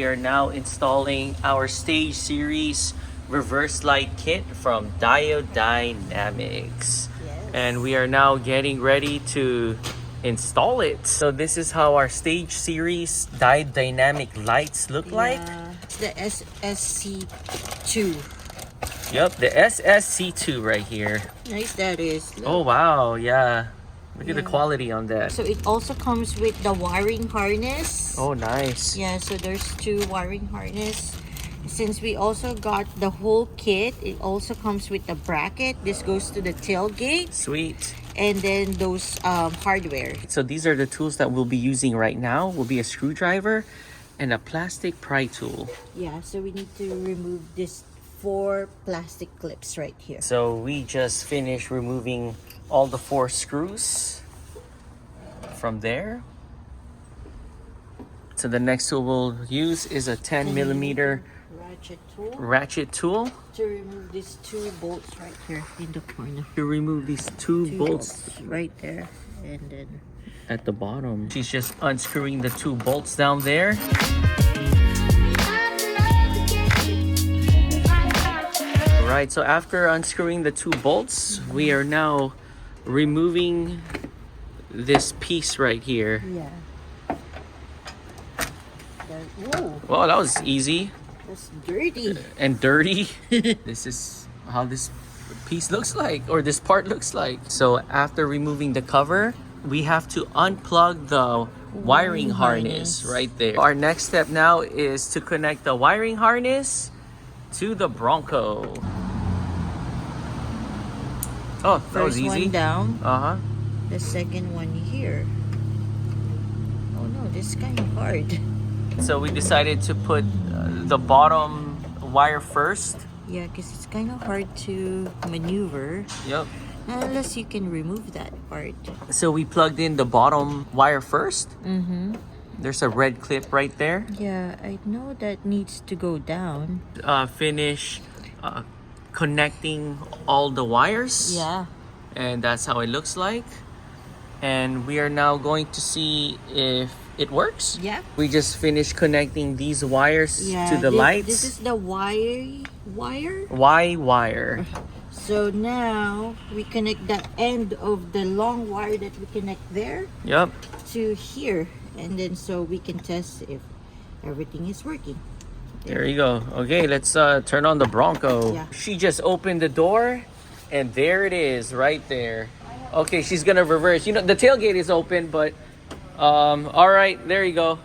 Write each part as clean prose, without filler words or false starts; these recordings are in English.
are now installing our Stage Series reverse light kit from DIODE Dynamics. Yes. And we are now getting ready to install it. So this is how our Stage Series DIODE Dynamic lights look like. It's the SSC2. Yep, the SSC2 right here. Nice that is. Look. Oh wow, yeah. Look at the quality on that. So it also comes with the wiring harness. Oh, nice. Yeah, so there's 2 wiring harness. Since we also got the whole kit, it also comes with the bracket. This goes to the tailgate. Sweet. And then those hardware. So these are the tools that we'll be using right now. Will be a screwdriver and a plastic pry tool. Yeah, so we need to remove this 4 plastic clips right here. So we just finished removing all the 4 screws from there. So the next tool we'll use is a 10mm ratchet tool to remove these 2 bolts right here in the corner. to remove these 2 bolts right there, and then at the bottom. She's just unscrewing the 2 bolts down there. Right, so after unscrewing the 2 bolts, we are now removing this piece right here. yeah. Whoa, Well, that was easy that's dirty. and dirty. This is how this piece looks like, or this part looks like. So after removing the cover, we have to unplug the wiring harness right there. Our next step now is to connect the wiring harness to the Bronco. Oh, that was First easy. one down, Uh-huh. the second one here. Oh no, this is kind of hard. So we decided to put the bottom wire first. Yeah, because it's kind of hard to maneuver. Yep. Unless you can remove that part. So we plugged in the bottom wire first. Mm-hmm. There's a red clip right there. Yeah, I know that needs to go down. Finish connecting all the wires. Yeah. And that's how it looks like. And we are now going to see if it works. Yeah. We just finished connecting these wires Yeah, to the lights. This is the wire. Y wire. So now we connect the end of the long wire that we connect there Yep. to here, and then so we can test if everything is working. There you go. Okay, let's turn on the Bronco. Yeah. She just opened the door, and there it is, right there. Okay, she's gonna reverse. You know, the tailgate is open, but all right, there you go.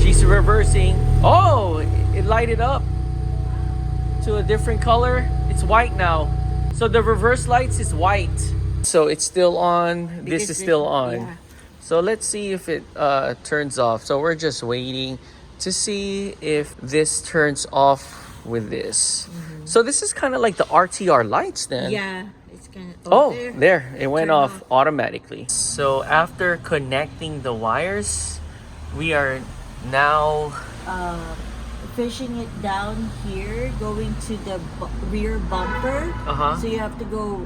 She's reversing. Oh, it lighted up to a different color. It's white now. So the reverse lights is white. So it's still on. This is still on. Yeah. So let's see if it turns off. So we're just waiting to see if this turns off with this. Mm-hmm. So this is kind of like the RTR lights then. Yeah, it's kind of. Oh, there. It went Turn off automatically. So after connecting the wires, we are now Fishing it down here, going to the rear bumper. Uh-huh. So you have to go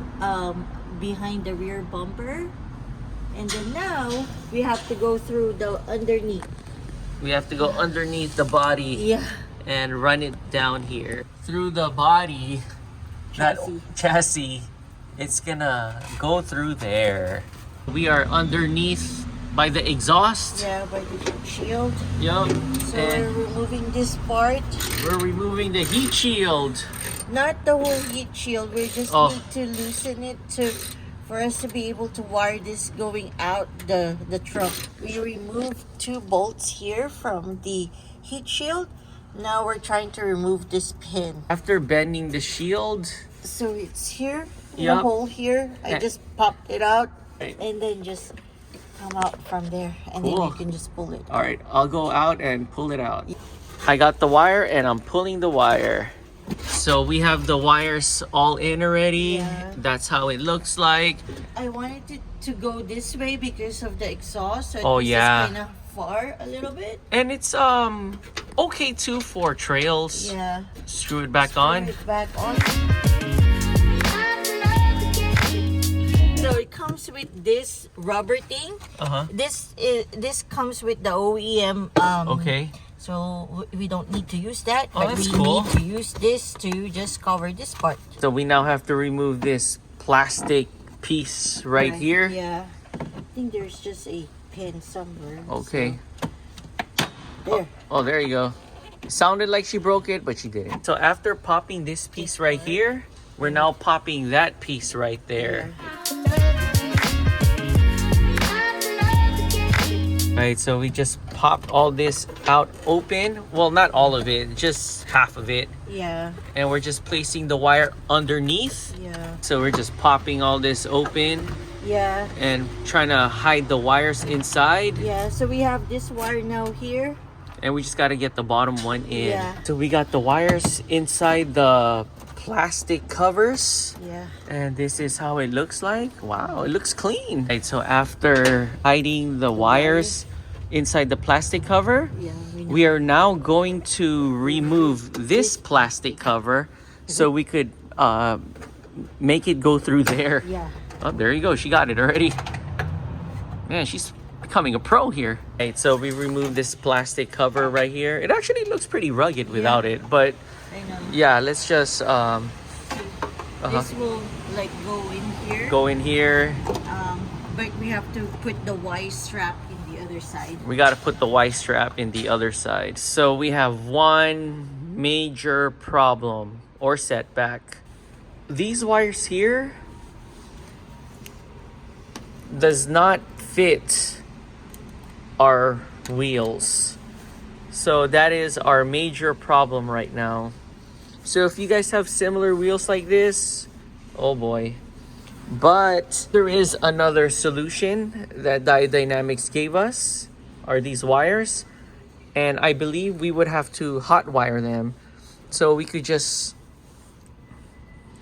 behind the rear bumper, and then now we have to go through the underneath. we have to go underneath the body Yeah. and run it down here through the body. That chassis, it's gonna go through there. We are underneath by the exhaust. Yeah, by the heat shield. Yup. So we're removing this part. We're removing the heat shield. Not the whole heat shield. We just Oh. need to loosen it for us to be able to wire this going out the trunk. We removed 2 bolts here from the heat shield. Now we're trying to remove this pin. After bending the shield, So it's here, the Yup. hole here. I Eh. just popped it out Right. and then just come out from there, and Cool. then you can just pull it. all right, I'll go out and pull it out. I got the wire and I'm pulling the wire. So we have the wires all in already. Yeah. That's how it looks like. I wanted it to go this way because of the exhaust. So Oh, this yeah. is kind of far a little bit. And it's okay too for trails. Yeah. Screw it back Screw on. it back on. So it comes comes with this rubber thing. This comes with the OEM. Okay. So we don't need to use that, Oh, but that's we cool. need to use this to just cover this part. So we now have to remove this plastic piece right here. Yeah. I think there's just a pin somewhere. Okay. So, there. Oh, there you go. It sounded like she broke it, but she didn't. So after popping this piece right here, we're now popping that piece right there. Right, so we just popped all this out open. Well, not all of it, just half of it. Yeah. And we're just placing the wire underneath. Yeah. So we're just popping all this open. Yeah. And trying to hide the wires inside. Yeah, so we have this wire now here. And we just got to get the bottom one in. Yeah. So we got the wires inside the plastic covers. Yeah. And this is how it looks like. Wow, it looks clean. Right, so after hiding the wires inside the plastic cover, we are now going to remove this plastic cover so we could make it go through there. Yeah. Oh, there you go. She got it already. Man, she's becoming a pro here. Right, so we removed this plastic cover right here. It actually looks pretty rugged without it, but I know. yeah, let's just This will like go in here. go in here. But we have to put the Y strap in the other side. We got to put the Y strap in the other side. So we have one major problem or setback. These wires here does not fit our wheels. So that is our major problem right now. So if you guys have similar wheels like this, oh boy. But there is another solution that Dynamics gave us, are these wires. And I believe we would have to hot wire them. So we could just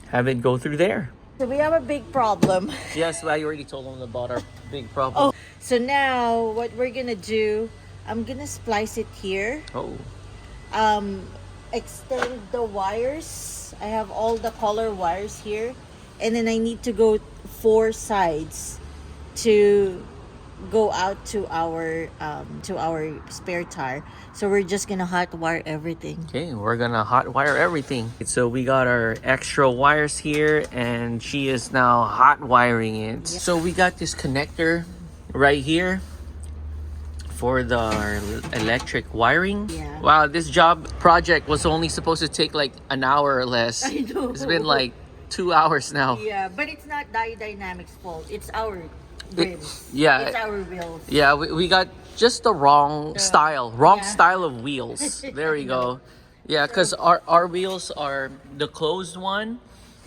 have it go through there. So we have a big problem. Yes, I already told them about our big problem. Oh, so now what we're gonna do, I'm gonna splice it here. Oh. Extend the wires. I have all the color wires here, and then I need to go 4 sides to go out to our spare tire. So we're just gonna hot wire everything. Okay, we're gonna hot wire everything. So we got our extra wires here, and she is now hot wiring it. Yeah. So we got this connector right here for the electric wiring. Yeah. Wow, this project was only supposed to take like an hour or less. I know. It's been like 2 hours now. Yeah, but it's not Dynamics' fault. It's our rims. Yeah. It's our wheels. Yeah, we got just the wrong style yeah. style of wheels. There we go. Yeah, because our wheels are the closed one,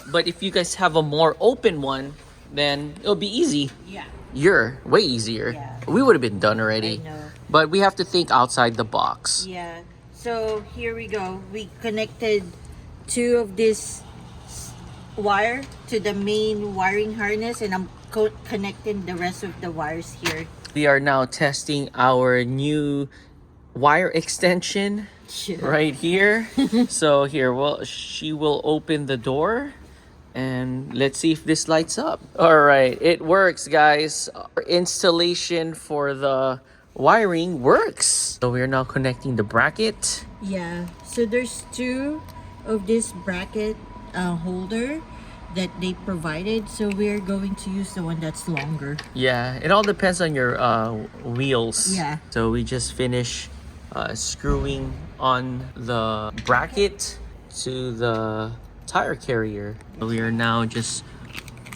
but if you guys have a more open one, then it'll be easy. Yeah. You're way easier. Yeah. We would have been done already. I know. But we have to think outside the box. Yeah. So here we go. We connected 2 of this wire to the main wiring harness, and I'm connecting the rest of the wires here. We are now testing our new wire extension right here. So here, well, she will open the door. And let's see if this lights up. All right, it works, guys. Our installation for the wiring works. So we're now connecting the bracket. Yeah. So there's 2 of this bracket holder that they provided. So we're going to use the one that's longer. Yeah, it all depends on your wheels. Yeah. So we just finished screwing on the bracket to the tire carrier. We are now just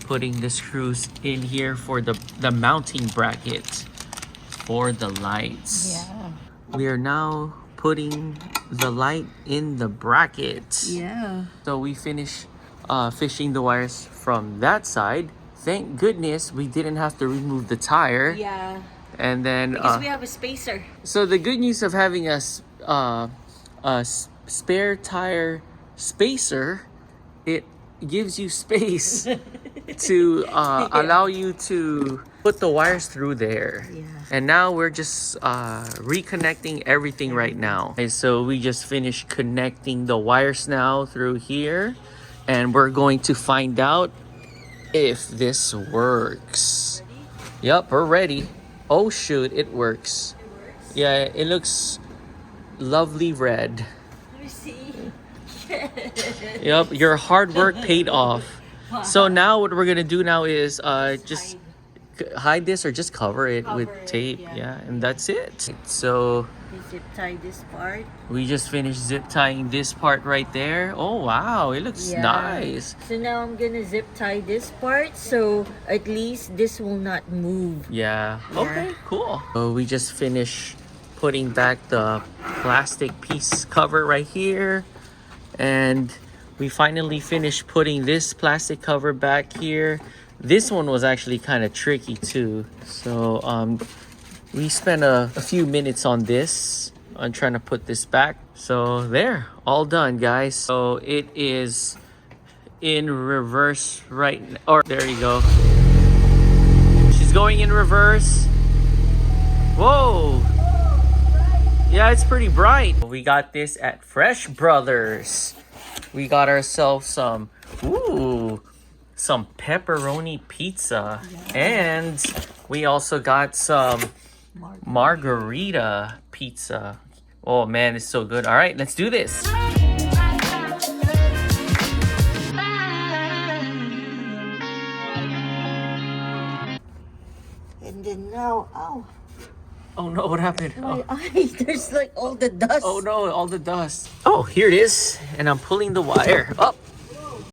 putting the screws in here for the mounting bracket for the lights. Yeah. We are now putting the light in the bracket. Yeah. So we finished fishing the wires from that side. Thank goodness we didn't have to remove the tire. Yeah. And then Because we have a spacer. so the good news of having a spare tire spacer, it gives you space to allow you to put the wires through there. Yeah. And now we're just reconnecting everything right now. Okay, so we just finished connecting the wires now through here, and we're going to find out if this works. Yep, we're ready. Oh shoot, it works. Yeah, it looks lovely red. Let me see. Yep, your hard work paid off. So now what we're gonna do now is just hide this or just cover it with tape. Yeah, and that's it. So We zip tie this part. we just finished zip tying this part right there. Oh wow, it looks Yeah. nice. So now I'm gonna zip tie this part so at least this will not move. Yeah. Yeah. Okay, cool. So we just finished putting back the plastic piece cover right here. And we finally finished putting this plastic cover back here. This one was actually kind of tricky too. So we spent a few minutes on this, on trying to put this back. So there, all done, guys. So it is in reverse right now. Or there you go. She's going in reverse. Whoa. Yeah, it's pretty bright. We got this at Fresh Brothers. We got ourselves some pepperoni pizza. And we also got some margarita pizza. Oh man, it's so good. All right, let's do this. And then now, oh, Oh no, what happened? my eye, there's like all the dust. Oh no, all the dust. Oh, here it is. And I'm pulling the wire up.